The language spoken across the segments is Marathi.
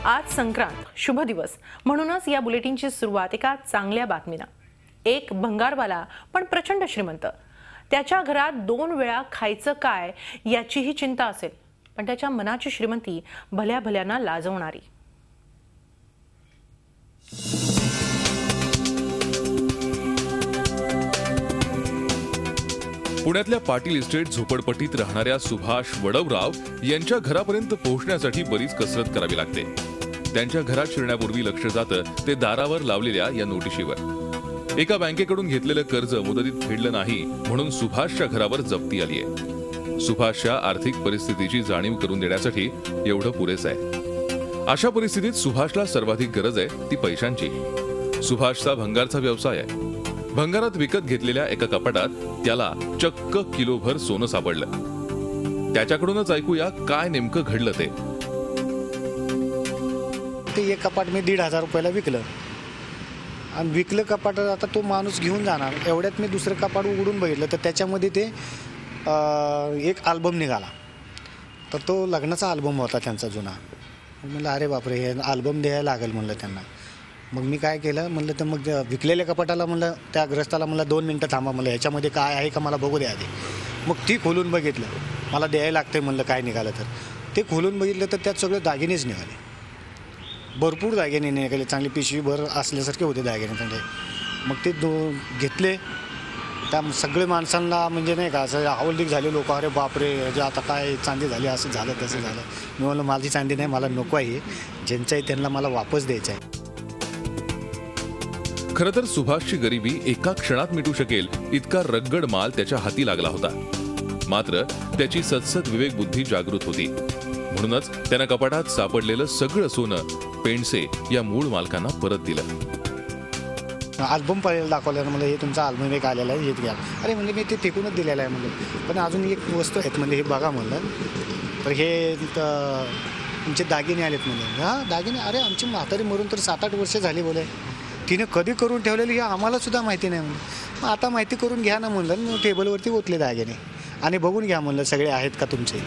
आज संक्रांत, शुभ दिवस. म्हणूनच या बुलेटिनची सुरुवात एका चांगल्या बातमीने. एक भंगारवाला पण प्रचंड श्रीमंत. त्याच्या घरात 2 वेळा खायचं काय याचीही चिंता असेल, पण त्याच्या मनाची श्रीमंती भल्या भल्याना लाजवणारी. पुण्यातल्या पाटील इस्टेट झोपडपट्टीत राहणाऱ्या सुभाष वडवराव यांच्या घरापर्यंत पोहोचण्यासाठी बरीच कसरत करावी लागते. त्यांच्या घरात शिरण्यापूर्वी लक्ष जातं ते दारावर लावलेल्या या नोटिशीवर. एका बँकेकडून घेतलेलं कर्ज मुदतीत फेडलं नाही म्हणून सुभाषच्या घरावर जप्ती आली आहे. सुभाषच्या आर्थिक परिस्थितीची जाणीव करून देण्यासाठी एवढं पुरेसं आहे. अशा परिस्थितीत सुभाषला सर्वाधिक गरज आहे ती पैशांची. सुभाषचा भंगारचा व्यवसाय आहे. भंगारात विकत घेतलेल्या एका कपाटात त्याला चक्क किलोभर सोनं सापडलं. त्याच्याकडूनच ऐकूया काय नेमकं घडलं ते. एक कपाट मी 1,500 रुपयाला विकलं आणि विकलं कपाट. आता तो माणूस घेऊन जाणार एवढ्यात मी दुसरं कपाट उघडून बघितलं तर त्याच्यामध्ये ते एक अल्बम निघाला. तर तो लग्नाचा अल्बम होता त्यांचा जुना. म्हणलं अरे बापरे, हे अल्बम द्यायला लागेल म्हणलं त्यांना. मग मी काय केलं म्हणलं तर मग विकलेल्या कपाटाला म्हणलं त्या ग्रस्ताला म्हणलं 2 मिनटं थांबा, म्हणलं ह्याच्यामध्ये काय आहे का मला बघू द्या आधी. मग ती खोलून बघितलं, मला द्यायला लागतं म्हणलं काय निघालं तर. ते खोलून बघितलं तर त्यात सगळे दागिनेच निघाले. भरपूर दागिने निघाले, चांगली पिशवीभर असल्यासारखे होते दागिने चांगले. मग ते घेतले. त्या सगळे माणसांना म्हणजे नाही का असं आवडलीक झाले लोक. अरे बापरे, म्हणजे आता काय चांदी झाली, असं झालं तसं झालं. मी म्हणलं माझी चांदी नाही, मला नको आहे, ज्यांचं आहे त्यांना मला वापस द्यायचं आहे. खरं तर सुभाषची गरिबी एका क्षणात मिटू शकेल इतका रगड माल त्याच्या हाती लागला होता. मात्र त्याची सतसत विवेक बुद्धी जागृत होती. म्हणूनच त्यानं कपाटात सापडलेलं सगळं सोनं पेंडसे या मूळ मालकांना परत दिलं. अल्बम पहिला दाखवल्यानं मला हे तुमचा अल्बम एक आलेला आहे, हे घ्या. अरे म्हणजे मी ते फेकूनच दिलेलं आहे म्हणलं. पण अजून एक वस्तू आहेत म्हणजे हे बघा म्हणलं. तर हे तुमचे दागिने आलेत म्हणलं. हां दागिने. अरे आमची म्हातारी मरून तर 7-8 वर्ष झाली बोले. तिने कधी करून ठेवलेली हे आम्हाला सुद्धा माहिती नाही म्हणलं. मग आता माहिती करून घ्या ना म्हणलं. मग टेबलवरती ओतले दागिने आणि बघून घ्या म्हणलं सगळे आहेत का तुमचे.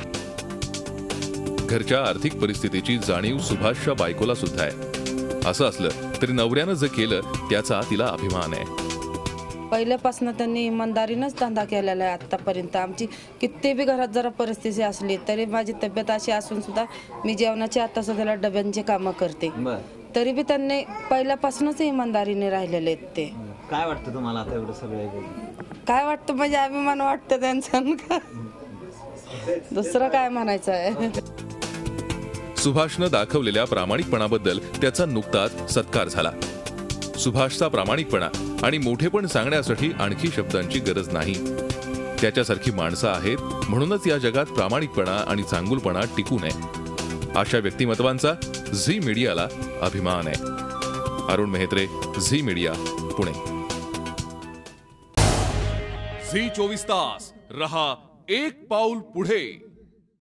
घरच्या आर्थिक परिस्थितीची जाणीव सुभाषच्या बायकोला सुद्धा आहे. असं असलं तरी नवऱ्यानं जे केलं त्याचा तिला अभिमान आहे. पहिल्यापासून त्यांनी इमानदारीनंच धंदा केलेला आहे आतापर्यंत. आमची किती बी घरात जरा परिस्थिती असली तरी माझी तब्येत अशी असून सुद्धा मी जेवणाची आता सुद्धा डब्यांची कामं करते. तरी बी त्यांनी पहिल्यापासूनच इमानदारीने राहिलेले आहेत ते. काय वाटतं तुम्हाला आता एवढं सगळं? काय वाटतं म्हणजे अभिमान वाटतं त्यांचा. दुसरं काय म्हणायचं आहे. सुभाषनं दाखवलेल्या प्रामाणिकपणाबद्दल त्याचा नुकताच सत्कार झाला. सुभाषचा प्रामाणिकपणा आणि मोठेपण सांगण्यासाठी आणखी शब्दांची गरज नाही. त्याच्यासारखी माणसं आहेत म्हणूनच या जगात प्रामाणिकपणा आणि चांगुलपणा टिकू नये. अशा व्यक्तिमत्वांचा झी मीडियाला अभिमान आहे. अरुण मेहत्रे, झी मीडिया, पुणे. झी 24 तास रहा एक पाऊल पुढे.